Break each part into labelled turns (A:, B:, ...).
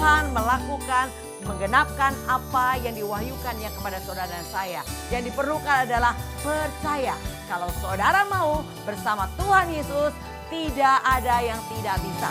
A: Tuhan melakukan, menggenapkan apa yang diwahyukannya kepada saudara dan saya. Yang diperlukan adalah percaya. Kalau saudara mau bersama Tuhan Yesus, tidak ada yang tidak bisa.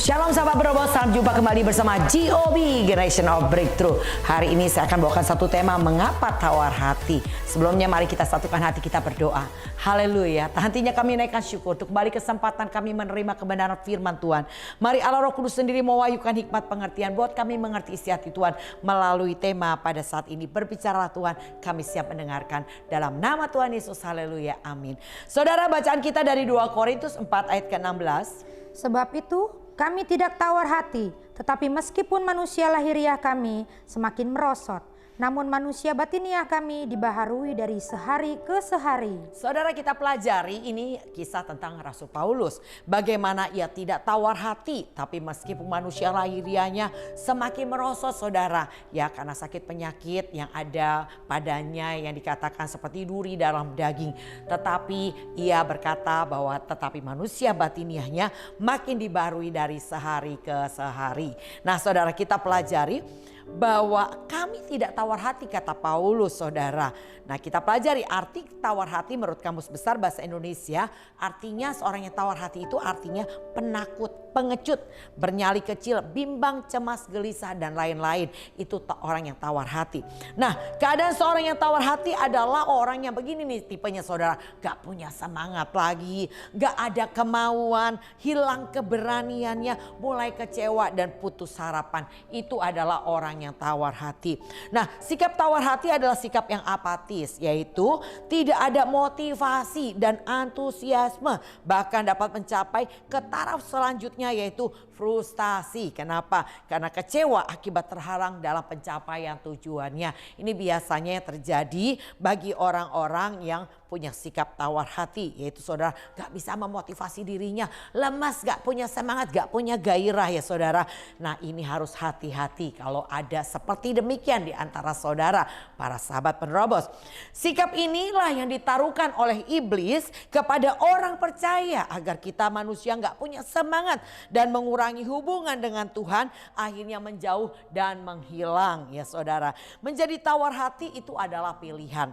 A: Shalom sahabat berobos, salam jumpa kembali bersama GOB, Generation of Breakthrough. Hari ini saya akan bawakan satu tema, mengapa tawar hati. Sebelumnya mari kita satukan hati kita berdoa. Haleluya, hentinya kami naikkan syukur untuk kembali kesempatan kami menerima kebenaran firman Tuhan. Mari Allah Roh Kudus sendiri mewahyukan hikmat pengertian buat kami mengerti isi hati Tuhan melalui tema pada saat ini. Berbicaralah Tuhan, kami siap mendengarkan dalam nama Tuhan Yesus. Haleluya, amin. Saudara, bacaan kita dari 2 Korintus 4 ayat ke-16.
B: Sebab itu kami tidak tawar hati, tetapi meskipun manusia lahiriah kami semakin merosot, namun manusia batiniah kami dibaharui dari sehari ke sehari.
A: Saudara, kita pelajari ini kisah tentang Rasul Paulus. Bagaimana ia tidak tawar hati, tapi meskipun manusia lahiriahnya semakin merosot saudara. Ya, karena sakit penyakit yang ada padanya yang dikatakan seperti duri dalam daging. Tetapi ia berkata bahwa tetapi manusia batiniahnya makin dibaharui dari sehari ke sehari. Nah saudara, kita pelajari bahwa kami tidak tawar hati, kata Paulus saudara. Nah kita pelajari arti tawar hati menurut Kamus Besar Bahasa Indonesia. Artinya seorang yang tawar hati itu artinya penakut, pengecut, bernyali kecil, bimbang, cemas, gelisah dan lain-lain. Itu orang yang tawar hati. Nah keadaan seorang yang tawar hati adalah orang yang begini nih tipenya saudara. Gak punya semangat lagi, gak ada kemauan, hilang keberaniannya, mulai kecewa dan putus harapan. Itu adalah orang yang tawar hati. Nah sikap tawar hati adalah sikap yang apatis, yaitu tidak ada motivasi dan antusiasme, bahkan dapat mencapai ke taraf selanjutnya yaitu frustasi. Kenapa? Karena kecewa akibat terhalang dalam pencapaian tujuannya. Ini biasanya yang terjadi bagi orang-orang yang punya sikap tawar hati, yaitu saudara gak bisa memotivasi dirinya, lemas, gak punya semangat, gak punya gairah ya saudara. Nah ini harus hati-hati kalau ada seperti demikian di antara saudara, para sahabat penerobos. Sikap inilah yang ditaruhkan oleh iblis kepada orang percaya agar kita manusia gak punya semangat dan mengurangi hubungan dengan Tuhan, akhirnya menjauh dan menghilang ya saudara. Menjadi tawar hati itu adalah pilihan.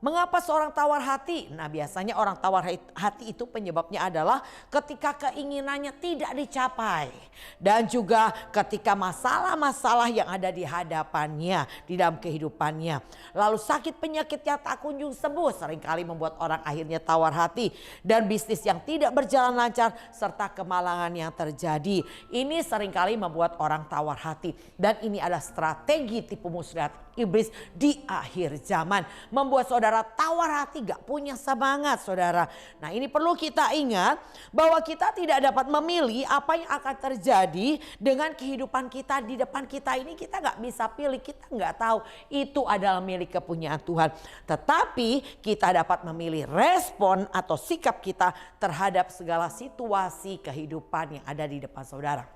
A: Mengapa seorang tawar hati? Nah biasanya orang tawar hati itu penyebabnya adalah ketika keinginannya tidak dicapai. Dan juga ketika masalah-masalah yang ada di hadapannya, di dalam kehidupannya. Lalu sakit penyakitnya tak kunjung sembuh, seringkali membuat orang akhirnya tawar hati. Dan bisnis yang tidak berjalan lancar serta kemalangan yang terjadi. Ini seringkali membuat orang tawar hati. Dan ini adalah strategi tipu muslihat iblis di akhir zaman. Membuat saudara tawar hati, gak punya semangat saudara. Nah ini perlu kita ingat bahwa kita tidak dapat memilih apa yang akan terjadi dengan kehidupan kita di depan kita ini. Kita gak bisa pilih, kita gak tahu. Itu adalah milik kepunyaan Tuhan. Tetapi kita dapat memilih respon atau sikap kita terhadap segala situasi kehidupan yang ada di depan saudara.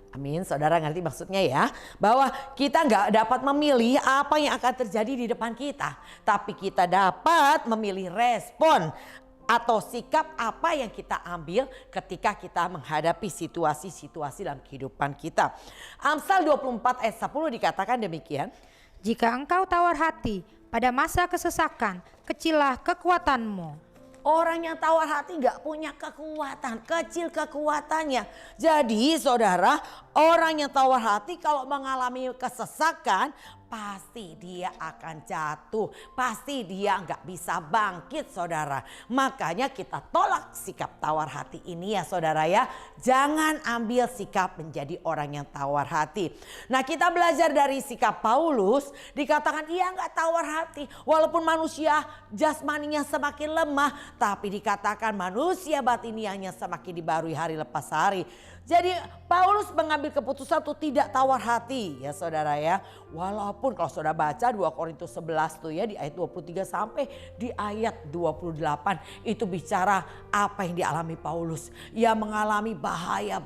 A: Amin, saudara ngerti maksudnya ya, bahwa kita nggak dapat memilih apa yang akan terjadi di depan kita, tapi kita dapat memilih respon atau sikap apa yang kita ambil ketika kita menghadapi situasi-situasi dalam kehidupan kita. Amsal 24 ayat 10 dikatakan demikian.
B: Jika engkau tawar hati pada masa kesesakan, kecillah kekuatanmu.
A: Orang yang tawar hati gak punya kekuatan, kecil kekuatannya. Jadi saudara, orang yang tawar hati kalau mengalami kesesakan pasti dia akan jatuh. Pasti dia nggak bisa bangkit saudara. Makanya kita tolak sikap tawar hati ini ya saudara ya. Jangan ambil sikap menjadi orang yang tawar hati. Nah kita belajar dari sikap Paulus. Dikatakan ia nggak tawar hati. Walaupun manusia jasmaninya semakin lemah. Tapi dikatakan manusia batiniahnya semakin dibarui hari lepas hari. Jadi Paulus mengambil keputusan untuk tidak tawar hati ya saudara ya. Walaupun kalau saudara baca 2 Korintus 11 tuh ya di ayat 23 sampai di ayat 28 itu bicara apa yang dialami Paulus. Ia mengalami bahaya.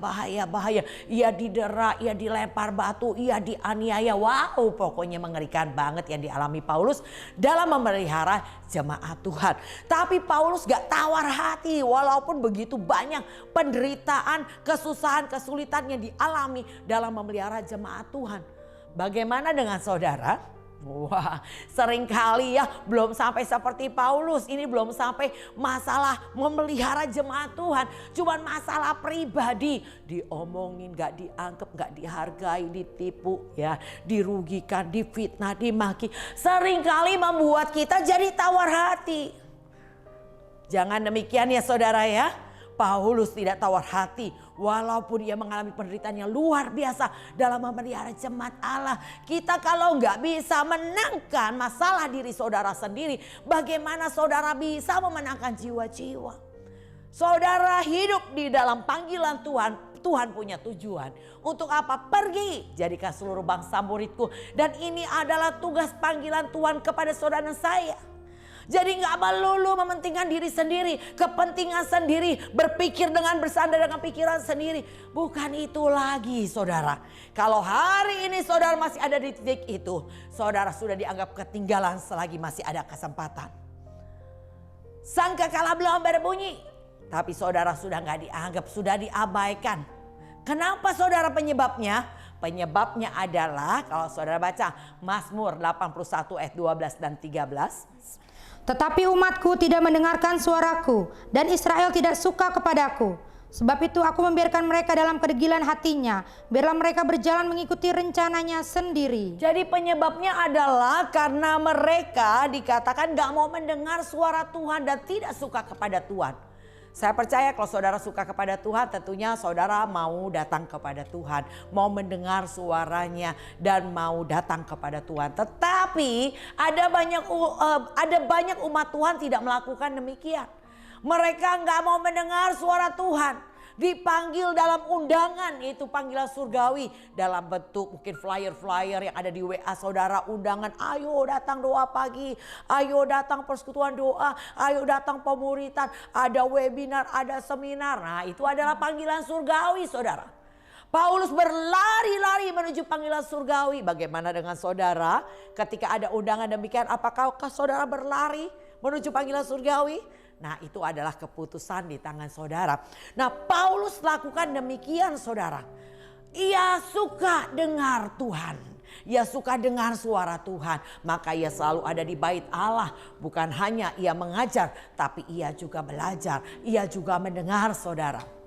A: Ia didera, ia dilempar batu, ia dianiaya. Wow, pokoknya mengerikan banget yang dialami Paulus dalam memelihara jemaat Tuhan. Tapi Paulus gak tawar hati walaupun begitu banyak penderitaan, kesusahan, kesulitan yang dialami dalam memelihara jemaat Tuhan. Bagaimana dengan saudara? Wah, seringkali ya belum sampai seperti Paulus. Ini belum sampai masalah memelihara jemaat Tuhan. Cuman masalah pribadi. Diomongin, gak dianggap, gak dihargai, ditipu ya. Dirugikan, difitnah, dimaki. Seringkali membuat kita jadi tawar hati. Jangan demikian ya saudara ya. Paulus tidak tawar hati walaupun ia mengalami penderitaan yang luar biasa dalam memelihara jemaat Allah. Kita kalau nggak bisa menangkan masalah diri saudara sendiri, bagaimana saudara bisa memenangkan jiwa-jiwa? Saudara hidup di dalam panggilan Tuhan. Tuhan punya tujuan. Untuk apa? Pergi jadikan seluruh bangsa muridku. Dan ini adalah tugas panggilan Tuhan kepada saudara dan saya. Jadi gak melulu mementingkan diri sendiri, kepentingan sendiri, berpikir dengan bersandar dengan pikiran sendiri. Bukan itu lagi saudara. Kalau hari ini saudara masih ada di titik itu, saudara sudah dianggap ketinggalan selagi masih ada kesempatan. Sangkakala belum berbunyi, tapi saudara sudah gak dianggap, sudah diabaikan. Kenapa saudara penyebabnya? Penyebabnya adalah kalau saudara baca Mazmur 81 ayat 12 dan 13.
B: Tetapi umatku tidak mendengarkan suaraku dan Israel tidak suka kepadaku. Sebab itu aku membiarkan mereka dalam kedegilan hatinya. Biarlah mereka berjalan mengikuti rencananya sendiri.
A: Jadi penyebabnya adalah karena mereka dikatakan gak mau mendengar suara Tuhan dan tidak suka kepada Tuhan. Saya percaya kalau saudara suka kepada Tuhan tentunya saudara mau datang kepada Tuhan. Mau mendengar suaranya dan mau datang kepada Tuhan. Tetapi ada banyak umat Tuhan tidak melakukan demikian. Mereka nggak mau mendengar suara Tuhan. Dipanggil dalam undangan, yaitu panggilan surgawi. Dalam bentuk mungkin flyer-flyer yang ada di WA saudara, undangan. Ayo datang doa pagi, ayo datang persekutuan doa, ayo datang pemuritan. Ada webinar, ada seminar. Nah itu adalah panggilan surgawi saudara. Paulus berlari-lari menuju panggilan surgawi. Bagaimana dengan saudara? Ketika ada undangan demikian, apakah saudara berlari menuju panggilan surgawi? Nah itu adalah keputusan di tangan saudara. Nah Paulus lakukan demikian saudara. Ia suka dengar Tuhan. Ia suka dengar suara Tuhan. Maka ia selalu ada di bait Allah. Bukan hanya ia mengajar, tapi ia juga belajar. Ia juga mendengar saudara.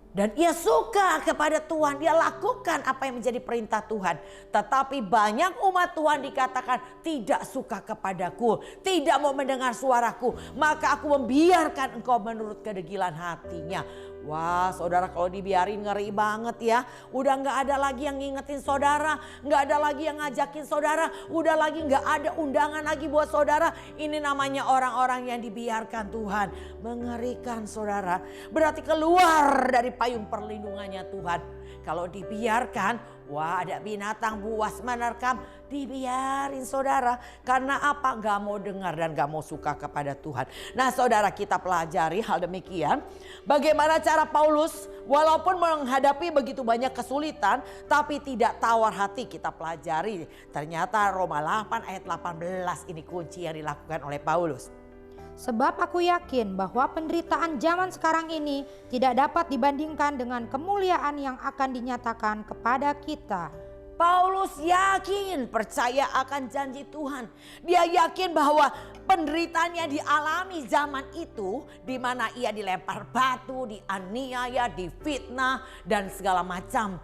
A: Dan ia suka kepada Tuhan. Dia lakukan apa yang menjadi perintah Tuhan. Tetapi banyak umat Tuhan dikatakan tidak suka kepadaku. Tidak mau mendengar suaraku. Maka aku membiarkan engkau menurut kedegilan hatinya. Wah saudara kalau dibiarin ngeri banget ya. Udah gak ada lagi yang ngingetin saudara. Gak ada lagi yang ngajakin saudara. Udah lagi gak ada undangan lagi buat saudara. Ini namanya orang-orang yang dibiarkan Tuhan. Mengerikan saudara. Berarti keluar dari payung perlindungannya Tuhan. Kalau dibiarkan, wah ada binatang buas menerkam, dibiarin saudara. Karena apa? Gak mau dengar dan gak mau suka kepada Tuhan. Nah saudara kita pelajari hal demikian. Bagaimana cara Paulus walaupun menghadapi begitu banyak kesulitan tapi tidak tawar hati, kita pelajari. Ternyata Roma 8 ayat 18 ini kunci yang dilakukan oleh Paulus.
B: Sebab aku yakin bahwa penderitaan zaman sekarang ini tidak dapat dibandingkan dengan kemuliaan yang akan dinyatakan kepada kita.
A: Paulus yakin, percaya akan janji Tuhan. Dia yakin bahwa penderitaan yang dialami zaman itu, di mana ia dilempar batu, dianiaya, difitnah, dan segala macam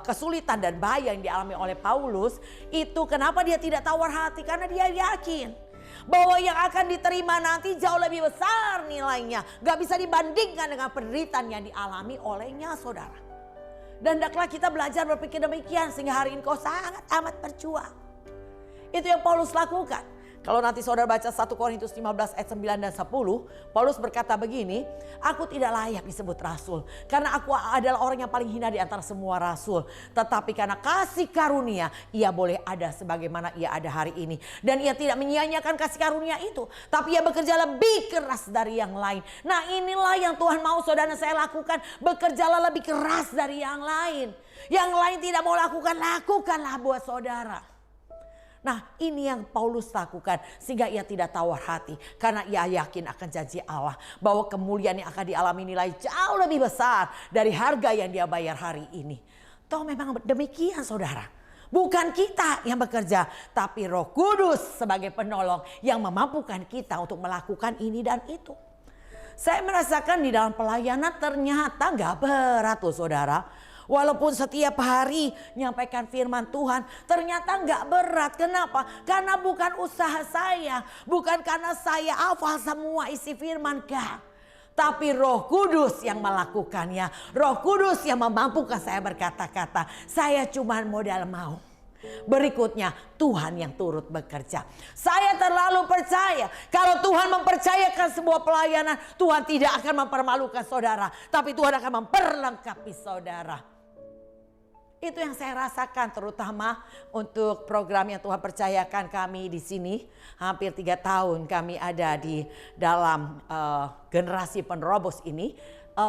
A: kesulitan dan bahaya yang dialami oleh Paulus. Itu kenapa dia tidak tawar hati, karena dia yakin bahwa yang akan diterima nanti jauh lebih besar nilainya. Gak bisa dibandingkan dengan penderitaan yang dialami olehnya, saudara. Dan hendaklah kita belajar berpikir demikian sehingga hari ini kau sangat amat berjuang. Itu yang Paulus lakukan. Kalau nanti saudara baca 1 Korintus 15 ayat 9 dan 10, Paulus berkata begini, aku tidak layak disebut rasul karena aku adalah orang yang paling hina di antara semua rasul. Tetapi karena kasih karunia, ia boleh ada sebagaimana ia ada hari ini. Dan ia tidak menyia-nyiakan kasih karunia itu, tapi ia bekerja lebih keras dari yang lain. Nah, inilah yang Tuhan mau saudara saya lakukan, bekerjalah lebih keras dari yang lain. Yang lain tidak mau lakukan, lakukanlah buat saudara. Nah, ini yang Paulus lakukan sehingga ia tidak tawar hati karena ia yakin akan janji Allah bahwa kemuliaan yang akan dialami nilai jauh lebih besar dari harga yang dia bayar hari ini. Toh memang demikian saudara. Bukan kita yang bekerja, tapi Roh Kudus sebagai penolong yang memampukan kita untuk melakukan ini dan itu. Saya merasakan di dalam pelayanan ternyata gak berat loh saudara. Walaupun setiap hari nyampaikan firman Tuhan ternyata nggak berat. Kenapa? Karena bukan usaha saya. Bukan karena saya hafal semua isi firman. Enggak. Tapi Roh Kudus yang melakukannya. Roh Kudus yang memampukan saya berkata-kata. Saya cuma modal mau. Berikutnya Tuhan yang turut bekerja. Saya terlalu percaya kalau Tuhan mempercayakan sebuah pelayanan, Tuhan tidak akan mempermalukan saudara, tapi Tuhan akan memperlengkapi saudara. Itu yang saya rasakan terutama untuk program yang Tuhan percayakan kami di sini. Hampir 3 tahun kami ada di dalam generasi penerobos ini.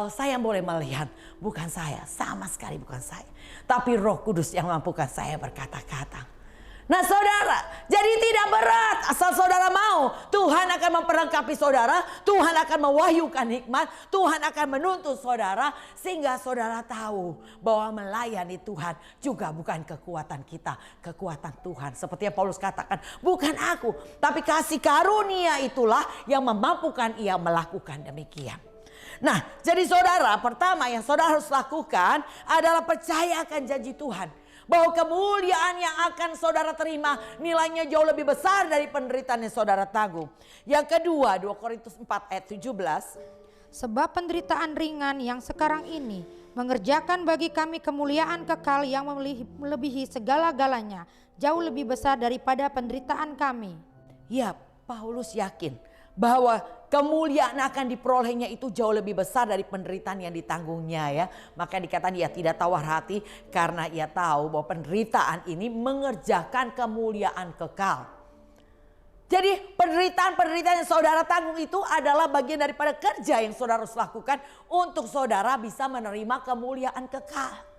A: Saya boleh melihat, bukan saya, sama sekali bukan saya. Tapi Roh Kudus yang mampukan saya berkata-kata. Nah saudara, jadi tidak berat asal saudara mau. Tuhan akan memperlengkapi saudara, Tuhan akan mewahyukan hikmat, Tuhan akan menuntun saudara. Sehingga saudara tahu bahwa melayani Tuhan juga bukan kekuatan kita, kekuatan Tuhan. Seperti yang Paulus katakan, bukan aku, tapi kasih karunia itulah yang memampukan ia melakukan demikian. Nah, jadi saudara, pertama yang saudara harus lakukan adalah percaya akan janji Tuhan. Bahwa kemuliaan yang akan saudara terima nilainya jauh lebih besar dari penderitaan yang saudara tanggung. Yang kedua, 2 Korintus 4 ayat 17.
B: Sebab penderitaan ringan yang sekarang ini mengerjakan bagi kami kemuliaan kekal yang melebihi segala-galanya, jauh lebih besar daripada penderitaan kami.
A: Ya, Paulus yakin bahwa kemuliaan akan diperolehnya itu jauh lebih besar dari penderitaan yang ditanggungnya ya. Maka dikatakan ia tidak tawar hati karena ia tahu bahwa penderitaan ini mengerjakan kemuliaan kekal. Jadi penderitaan-penderitaan yang saudara tanggung itu adalah bagian daripada kerja yang saudara harus lakukan untuk saudara bisa menerima kemuliaan kekal.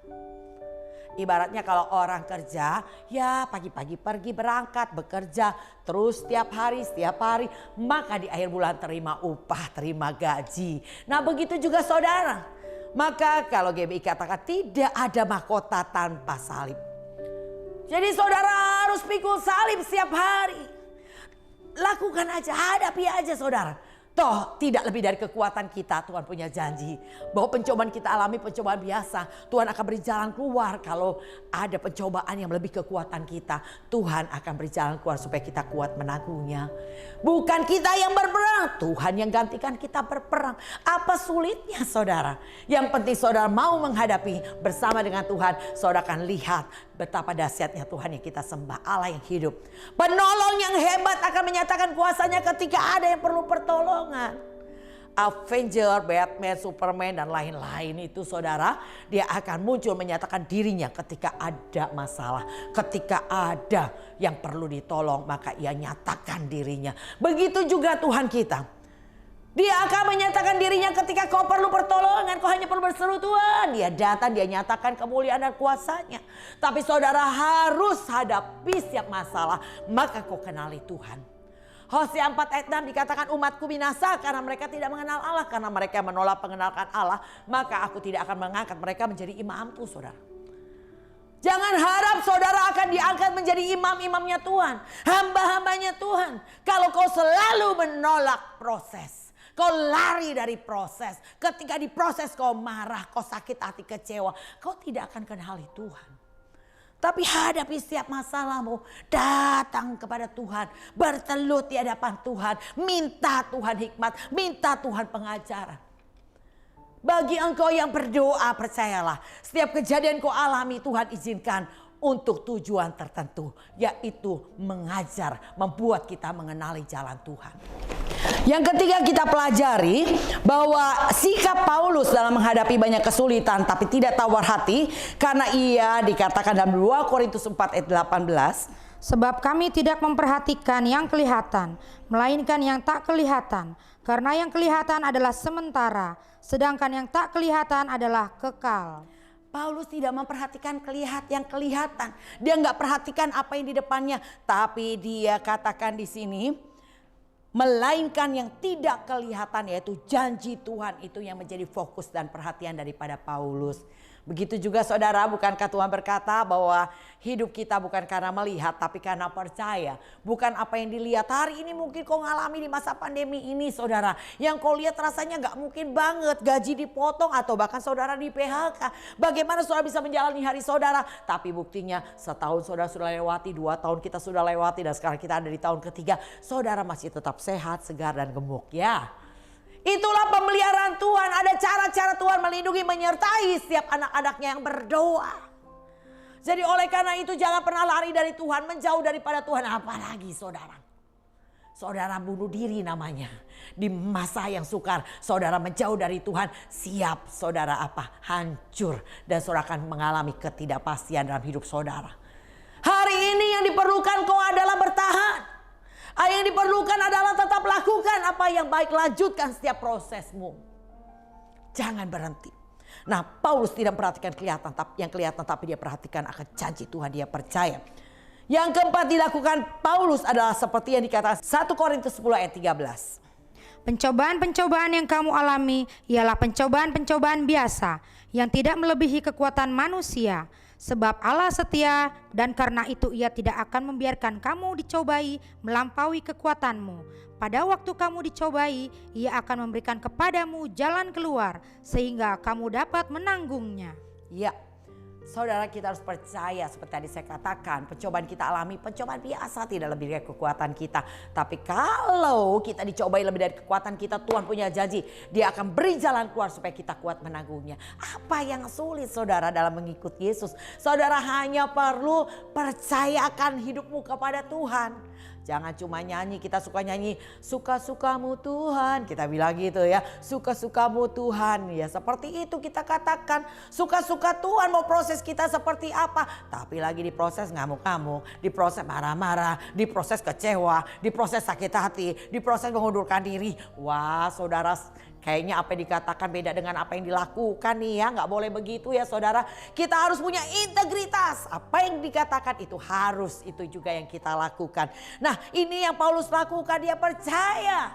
A: Ibaratnya kalau orang kerja, ya pagi-pagi pergi berangkat, bekerja terus setiap hari, maka di akhir bulan terima upah, terima gaji. Nah begitu juga saudara. Maka kalau GBI katakan tidak ada mahkota tanpa salib. Jadi saudara harus pikul salib setiap hari. Lakukan aja, hadapi aja saudara. Toh tidak lebih dari kekuatan kita, Tuhan punya janji bahwa pencobaan kita alami pencobaan biasa. Tuhan akan beri jalan keluar kalau ada pencobaan yang lebih kekuatan kita. Tuhan akan beri jalan keluar supaya kita kuat menanggungnya. Bukan kita yang berperang, Tuhan yang gantikan kita berperang. Apa sulitnya saudara? Yang penting saudara mau menghadapi bersama dengan Tuhan. Saudara akan lihat betapa dahsyatnya Tuhan yang kita sembah, Allah yang hidup. Penolong yang hebat akan menyatakan kuasanya ketika ada yang perlu pertolongan. Avenger, Batman, Superman dan lain-lain itu saudara, dia akan muncul menyatakan dirinya ketika ada masalah, ketika ada yang perlu ditolong, maka ia nyatakan dirinya. Begitu juga Tuhan kita. Dia akan menyatakan dirinya ketika kau perlu pertolongan, kau hanya perlu berseru Tuhan. Dia datang, dia nyatakan kemuliaan dan kuasanya. Tapi saudara harus hadapi setiap masalah, maka kau kenali Tuhan. Hosea 4 ayat 6 dikatakan umatku binasa karena mereka tidak mengenal Allah. Karena mereka menolak mengenalkan Allah, maka aku tidak akan mengangkat mereka menjadi imamku saudara. Jangan harap Siap, saudara akan diangkat menjadi imam-imamnya Tuhan, hamba-hambanya Tuhan. Kalau kau selalu menolak proses, kau lari dari proses, ketika diproses kau marah, kau sakit hati, kecewa, kau tidak akan kenali Tuhan. Tapi hadapi setiap masalahmu, datang kepada Tuhan, bertelut di hadapan Tuhan, minta Tuhan hikmat, minta Tuhan pengajaran. Bagi engkau yang berdoa, percayalah, setiap kejadian kau alami Tuhan izinkan untuk tujuan tertentu, yaitu mengajar, membuat kita mengenali jalan Tuhan. Yang ketiga, kita pelajari bahwa sikap Paulus dalam menghadapi banyak kesulitan tapi tidak tawar hati, karena ia dikatakan dalam 2 Korintus 4 ayat 18,
B: sebab kami tidak memperhatikan yang kelihatan, melainkan yang tak kelihatan. Karena yang kelihatan adalah sementara, sedangkan yang tak kelihatan adalah kekal.
A: Paulus tidak memperhatikan yang kelihatan. Dia nggak perhatikan apa yang di depannya, tapi dia katakan di sini, melainkan yang tidak kelihatan, yaitu janji Tuhan, itu yang menjadi fokus dan perhatian daripada Paulus. Begitu juga saudara, bukankah Tuhan berkata bahwa hidup kita bukan karena melihat tapi karena percaya. Bukan apa yang dilihat. Hari ini mungkin kau ngalami di masa pandemi ini saudara. Yang kau lihat rasanya gak mungkin banget, gaji dipotong atau bahkan saudara di PHK. Bagaimana saudara bisa menjalani hari saudara? Tapi buktinya setahun saudara sudah lewati, 2 tahun kita sudah lewati, dan sekarang kita ada di tahun ketiga. Saudara masih tetap sehat, segar dan gemuk ya. Itulah pemeliharaan Tuhan. Ada cara-cara Tuhan melindungi, menyertai setiap anak-anaknya yang berdoa. Jadi oleh karena itu jangan pernah lari dari Tuhan, menjauh daripada Tuhan. Apalagi saudara, saudara bunuh diri namanya. Di masa yang sukar saudara menjauh dari Tuhan, siap saudara apa? Hancur. Dan saudara akan mengalami ketidakpastian dalam hidup saudara. Hari ini yang diperlukan kau adalah bertahan. Yang diperlukan adalah tetap lakukan apa yang baik, lanjutkan setiap prosesmu. Jangan berhenti. Nah, Paulus tidak memperhatikan yang kelihatan, tapi dia perhatikan akan janji Tuhan, dia percaya. Yang keempat dilakukan Paulus adalah seperti yang dikatakan 1 Korintus 10 ayat 13.
B: Pencobaan-pencobaan yang kamu alami ialah pencobaan-pencobaan biasa yang tidak melebihi kekuatan manusia. Sebab Allah setia, dan karena itu ia tidak akan membiarkan kamu dicobai melampaui kekuatanmu. Pada waktu kamu dicobai, ia akan memberikan kepadamu jalan keluar sehingga kamu dapat menanggungnya.
A: Ya, saudara, kita harus percaya seperti tadi saya katakan, pencobaan kita alami, pencobaan biasa tidak lebih dari kekuatan kita. Tapi kalau kita dicobai lebih dari kekuatan kita, Tuhan punya janji, dia akan beri jalan keluar supaya kita kuat menanggungnya. Apa yang sulit saudara dalam mengikuti Yesus? Saudara hanya perlu percayakan hidupmu kepada Tuhan. Jangan cuma nyanyi, kita suka nyanyi suka-sukamu Tuhan. Kita bilang gitu ya, suka-sukamu Tuhan. Ya seperti itu kita katakan, suka-suka Tuhan mau proses kita seperti apa. Tapi lagi diproses ngamuk-ngamuk, diproses marah-marah, diproses kecewa, diproses sakit hati, diproses mengundurkan diri. Wah saudara, kayaknya apa yang dikatakan beda dengan apa yang dilakukan nih ya. Gak boleh begitu ya saudara. Kita harus punya integritas. Apa yang dikatakan itu harus, itu juga yang kita lakukan. Nah ini yang Paulus lakukan, dia percaya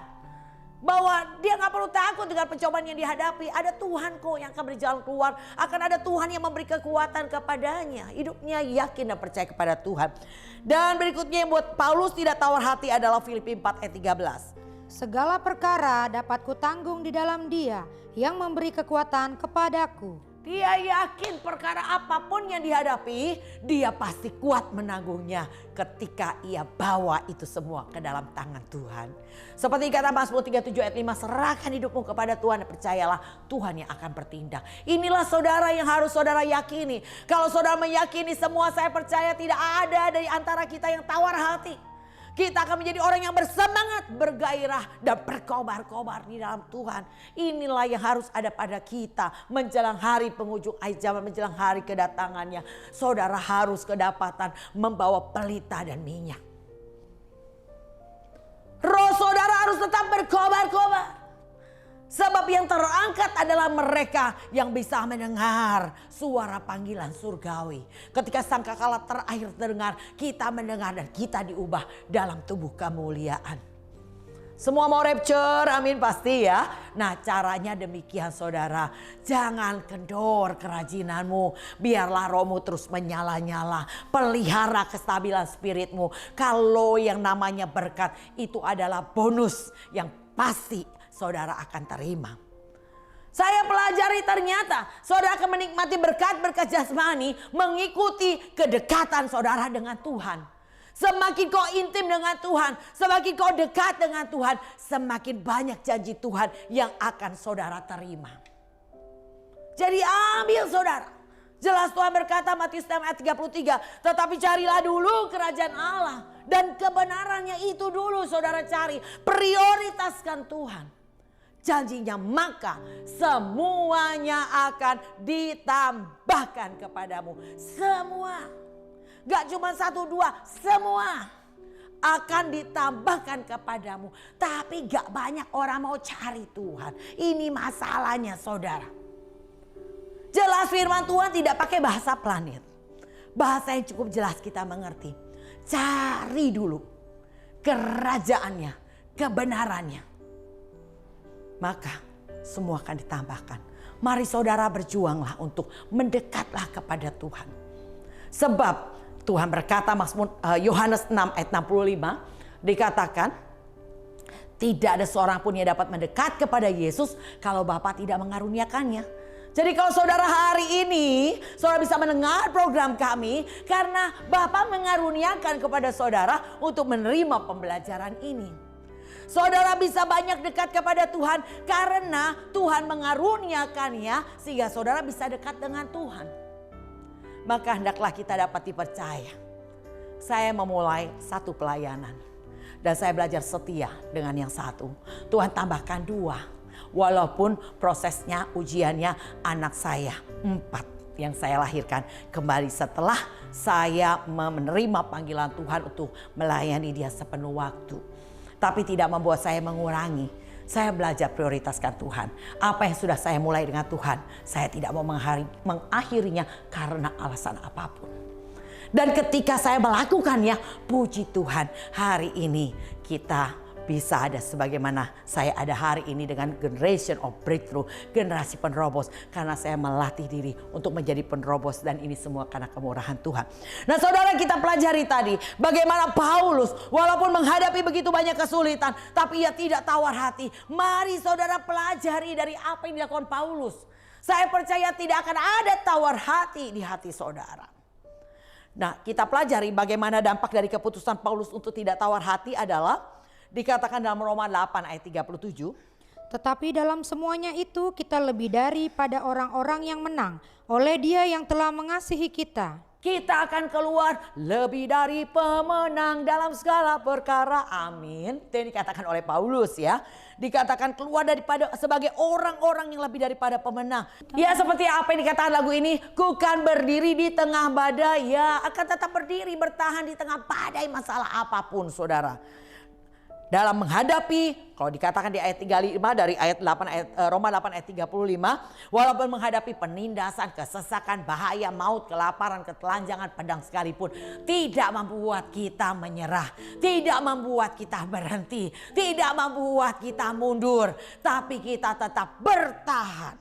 A: bahwa dia gak perlu takut dengan pencobaan yang dihadapi. Ada Tuhan kok yang akan berjalan keluar. Akan ada Tuhan yang memberi kekuatan kepadanya. Hidupnya yakin dan percaya kepada Tuhan. Dan berikutnya yang buat Paulus tidak tawar hati adalah Filipi 4 ayat 13.
B: Segala perkara dapat kutanggung di dalam Dia yang memberi kekuatan kepadaku.
A: Dia yakin perkara apapun yang dihadapi, dia pasti kuat menanggungnya ketika ia bawa itu semua ke dalam tangan Tuhan. Seperti kata Mazmur 37 ayat 5, serahkan hidupmu kepada Tuhan dan percayalah Tuhan yang akan bertindak. Inilah saudara yang harus saudara yakini. Kalau saudara meyakini semua, saya percaya tidak ada dari antara kita yang tawar hati. Kita akan menjadi orang yang bersemangat, bergairah dan berkobar-kobar di dalam Tuhan. Inilah yang harus ada pada kita menjelang hari penghujung akhir zaman, menjelang hari kedatangannya. Saudara harus kedapatan membawa pelita dan minyak. Roh saudara harus tetap berkobar-kobar. Sebab yang terangkat adalah mereka yang bisa mendengar suara panggilan surgawi. Ketika sangkakala terakhir terdengar, kita mendengar dan kita diubah dalam tubuh kemuliaan. Semua mau rapture, amin pasti ya. Nah caranya demikian saudara. Jangan kendor kerajinanmu. Biarlah rohmu terus menyala-nyala. Pelihara kestabilan spiritmu. Kalau yang namanya berkat itu adalah bonus yang pasti saudara akan terima. Saya pelajari ternyata saudara akan menikmati berkat-berkat jasmani mengikuti kedekatan saudara dengan Tuhan. Semakin kau intim dengan Tuhan, semakin kau dekat dengan Tuhan, semakin banyak janji Tuhan yang akan saudara terima. Jadi ambil saudara. Jelas Tuhan berkata Matius 6 ayat 33, tetapi carilah dulu kerajaan Allah dan kebenarannya itu dulu saudara cari. Prioritaskan Tuhan. Janjinya maka semuanya akan ditambahkan kepadamu. Semua. Gak cuma 1, 2, semua akan ditambahkan kepadamu. Tapi gak banyak orang mau cari Tuhan. Ini masalahnya saudara. Jelas firman Tuhan tidak pakai bahasa planet. Bahasa yang cukup jelas kita mengerti. Cari dulu kerajaannya, kebenarannya. Maka semua akan ditambahkan. Mari saudara berjuanglah untuk mendekatlah kepada Tuhan. Sebab Tuhan berkata Mazmur Yohanes 6 ayat 65 dikatakan tidak ada seorang pun yang dapat mendekat kepada Yesus kalau Bapa tidak mengaruniakannya. Jadi kalau saudara hari ini saudara bisa mendengar program kami karena Bapa mengaruniakan kepada saudara untuk menerima pembelajaran ini. Saudara bisa banyak dekat kepada Tuhan karena Tuhan mengaruniakannya sehingga saudara bisa dekat dengan Tuhan. Maka hendaklah kita dapat dipercaya. Saya memulai satu pelayanan. Dan saya belajar setia dengan yang satu. Tuhan tambahkan 2. Walaupun prosesnya, ujiannya anak saya 4 yang saya lahirkan. Kembali setelah saya menerima panggilan Tuhan untuk melayani dia sepenuh waktu. Tapi tidak membuat saya mengurangi. Saya belajar prioritaskan Tuhan. Apa yang sudah saya mulai dengan Tuhan, saya tidak mau mengakhirinya karena alasan apapun. Dan ketika saya melakukannya, puji Tuhan, hari ini kita bisa ada sebagaimana saya ada hari ini dengan generation of breakthrough, generasi penerobos. Karena saya melatih diri untuk menjadi penerobos dan ini semua karena kemurahan Tuhan. Nah saudara, kita pelajari tadi bagaimana Paulus walaupun menghadapi begitu banyak kesulitan tapi ia tidak tawar hati. Mari saudara pelajari dari apa yang dilakukan Paulus. Saya percaya tidak akan ada tawar hati di hati saudara. Nah kita pelajari bagaimana dampak dari keputusan Paulus untuk tidak tawar hati adalah dikatakan dalam Roma 8 ayat 37.
B: Tetapi dalam semuanya itu kita lebih daripada orang-orang yang menang oleh Dia yang telah mengasihi kita.
A: Kita akan keluar lebih dari pemenang dalam segala perkara. Amin. Itu yang dikatakan oleh Paulus ya. Dikatakan keluar daripada sebagai orang-orang yang lebih daripada pemenang. Ya seperti apa yang dikatakan lagu ini. Ku kan berdiri di tengah badai. Ya akan tetap berdiri bertahan di tengah badai masalah apapun saudara. Dalam menghadapi, kalau dikatakan di ayat 35 dari ayat 8 ayat Roma 8 ayat 35, walaupun menghadapi penindasan, kesesakan, bahaya, maut, kelaparan, ketelanjangan, pedang sekalipun, tidak membuat kita menyerah, tidak membuat kita berhenti, tidak membuat kita mundur, tapi kita tetap bertahan.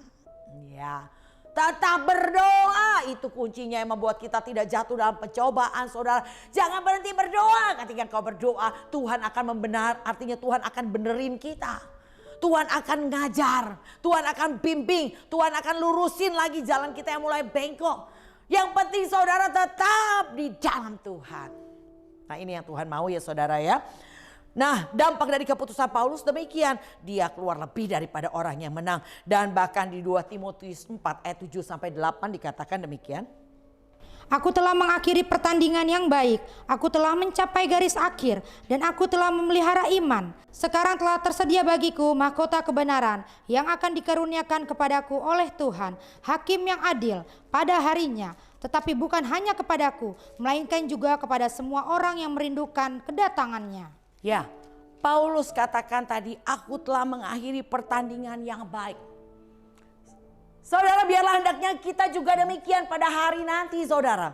A: Ya. Tetap berdoa, itu kuncinya yang membuat kita tidak jatuh dalam pencobaan saudara. Jangan berhenti berdoa. Ketika kau berdoa Tuhan akan artinya Tuhan akan benerin kita. Tuhan akan ngajar, Tuhan akan bimbing, Tuhan akan lurusin lagi jalan kita yang mulai bengkok. Yang penting saudara tetap di dalam Tuhan. Nah ini yang Tuhan mau ya saudara ya. Nah dampak dari keputusan Paulus demikian. Dia keluar lebih daripada orang yang menang. Dan bahkan di 2 Timotius 4 ayat 7 sampai 8 dikatakan demikian.
B: Aku telah mengakhiri pertandingan yang baik. Aku telah mencapai garis akhir. Dan aku telah memelihara iman. Sekarang telah tersedia bagiku mahkota kebenaran. Yang akan dikaruniakan kepadaku oleh Tuhan. Hakim yang adil pada harinya. Tetapi bukan hanya kepadaku. Melainkan juga kepada semua orang yang merindukan kedatangannya.
A: Ya, Paulus katakan tadi, aku telah mengakhiri pertandingan yang baik. Saudara, biarlah hendaknya kita juga demikian pada hari nanti saudara.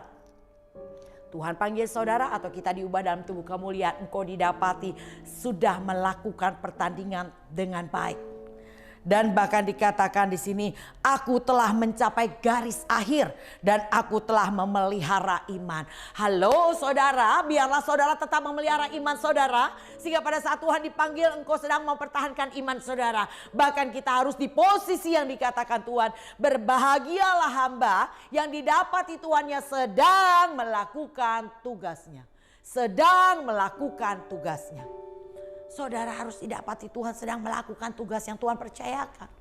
A: Tuhan panggil saudara atau kita diubah dalam tubuh kemuliaan, engkau didapati sudah melakukan pertandingan dengan baik. Dan bahkan dikatakan di sini, aku telah mencapai garis akhir dan aku telah memelihara iman. Halo saudara, biarlah saudara tetap memelihara iman saudara. Sehingga pada saat Tuhan dipanggil, engkau sedang mempertahankan iman saudara. Bahkan kita harus di posisi yang dikatakan Tuhan. Berbahagialah hamba yang didapati Tuhannya sedang melakukan tugasnya. Sedang melakukan tugasnya. Saudara harus didapati Tuhan sedang melakukan tugas yang Tuhan percayakan.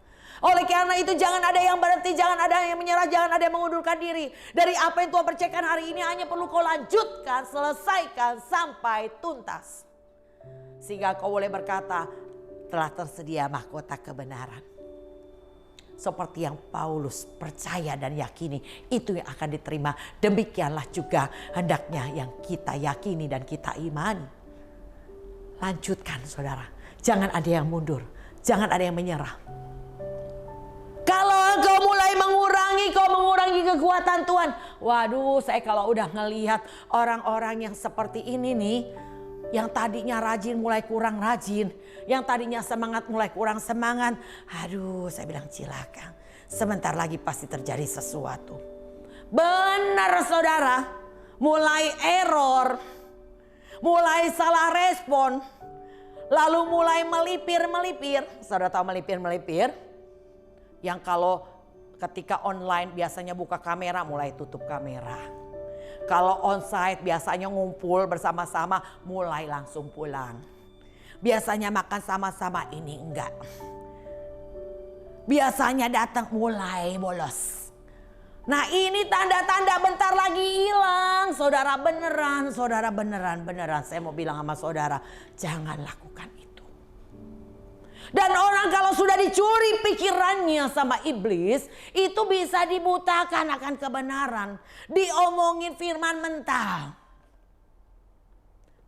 A: Oleh karena itu jangan ada yang berhenti, jangan ada yang menyerah, jangan ada yang mengundurkan diri. Dari apa yang Tuhan percayakan hari ini hanya perlu kau lanjutkan, selesaikan sampai tuntas. Sehingga kau boleh berkata, telah tersedia mahkota kebenaran. Seperti yang Paulus percaya dan yakini, itu yang akan diterima. Demikianlah juga hendaknya yang kita yakini dan kita imani. Lanjutkan saudara, jangan ada yang mundur, jangan ada yang menyerah. Kalau kau mulai mengurangi kekuatan Tuhan. Waduh, saya kalau udah ngelihat orang-orang yang seperti ini nih, yang tadinya rajin mulai kurang rajin, yang tadinya semangat mulai kurang semangat. Aduh, saya bilang cilaka. Sebentar lagi pasti terjadi sesuatu. Benar saudara, mulai error. Mulai salah respon, lalu mulai melipir. Saudara tahu melipir? Yang kalau ketika online biasanya buka kamera, mulai tutup kamera. Kalau onsite biasanya ngumpul bersama-sama, mulai langsung pulang. Biasanya makan sama-sama, ini enggak. Biasanya datang mulai bolos. Nah ini tanda-tanda bentar lagi hilang. Saudara beneran. Saya mau bilang sama saudara, jangan lakukan itu. Dan orang kalau sudah dicuri pikirannya sama iblis, itu bisa dibutakan akan kebenaran. Diomongin firman mentah.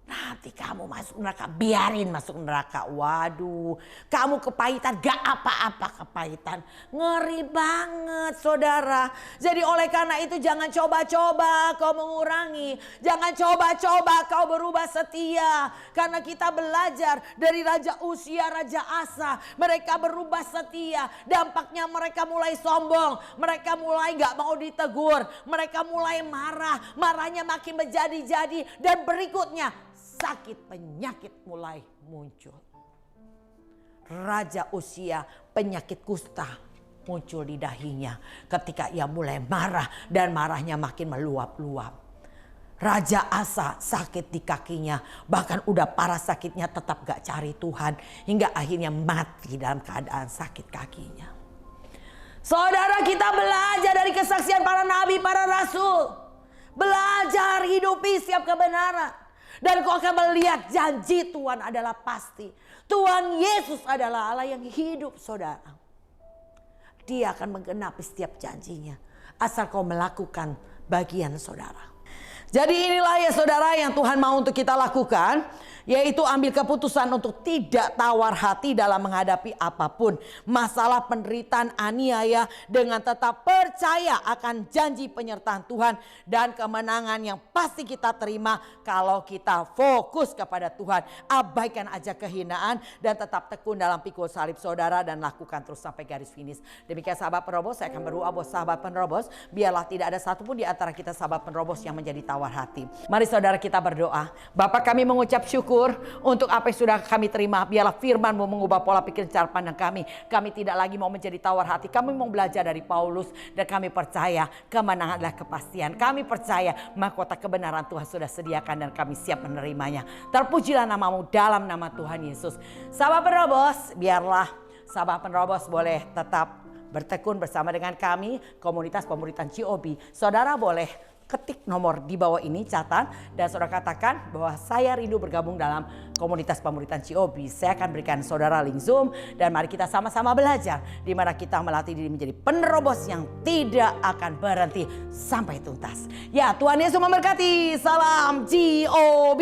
A: Nanti kamu masuk neraka, biarin masuk neraka. Waduh, kamu kepahitan, gak apa-apa kepahitan. Ngeri banget saudara. Jadi oleh karena itu jangan coba-coba kau mengurangi. Jangan coba-coba kau berubah setia. Karena kita belajar dari Raja Uzia, Raja Asa. Mereka berubah setia. Dampaknya mereka mulai sombong. Mereka mulai gak mau ditegur. Mereka mulai marah. Marahnya makin menjadi-jadi. Dan berikutnya, sakit penyakit mulai muncul. Raja Uzia penyakit kusta muncul di dahinya ketika ia mulai marah dan marahnya makin meluap-luap. Raja Asa sakit di kakinya, bahkan udah parah sakitnya tetap gak cari Tuhan hingga akhirnya mati dalam keadaan sakit kakinya. Saudara, kita belajar dari kesaksian para nabi, para rasul. Belajar hidupi setiap kebenaran. Dan kau akan melihat janji Tuhan adalah pasti. Tuhan Yesus adalah Allah yang hidup saudara. Dia akan menggenapi setiap janjinya. Asal kau melakukan bagian saudara. Jadi inilah ya saudara yang Tuhan mau untuk kita lakukan. Yaitu ambil keputusan untuk tidak tawar hati dalam menghadapi apapun. Masalah penderitaan aniaya dengan tetap percaya akan janji penyertaan Tuhan. Dan kemenangan yang pasti kita terima kalau kita fokus kepada Tuhan. Abaikan aja kehinaan dan tetap tekun dalam pikul salib saudara. Dan lakukan terus sampai garis finish. Demikian sahabat penerobos, saya akan berdoa buat sahabat penerobos. Biarlah tidak ada satupun di antara kita sahabat penerobos yang menjadi tawar hati. Mari saudara kita berdoa. Bapa, kami mengucap syukur untuk apa yang sudah kami terima. Biarlah firman-Mu mengubah pola pikir cara pandang kami. Kami tidak lagi mau menjadi tawar hati. Kami mau belajar dari Paulus. Dan kami percaya kemenangan adalah kepastian. Kami percaya mahkota kebenaran Tuhan sudah sediakan dan kami siap menerimanya. Terpujilah nama-Mu dalam nama Tuhan Yesus. Sahabat penerobos, biarlah sahabat penerobos boleh tetap bertekun bersama dengan kami. Komunitas pemuritan COB. Saudara boleh ketik nomor di bawah ini, catat, dan saudara katakan bahwa saya rindu bergabung dalam komunitas pemuritan COB. Saya akan berikan saudara link Zoom dan mari kita sama-sama belajar di mana kita melatih diri menjadi penerobos yang tidak akan berhenti sampai tuntas. Ya, Tuhan Yesus memberkati. Salam COB.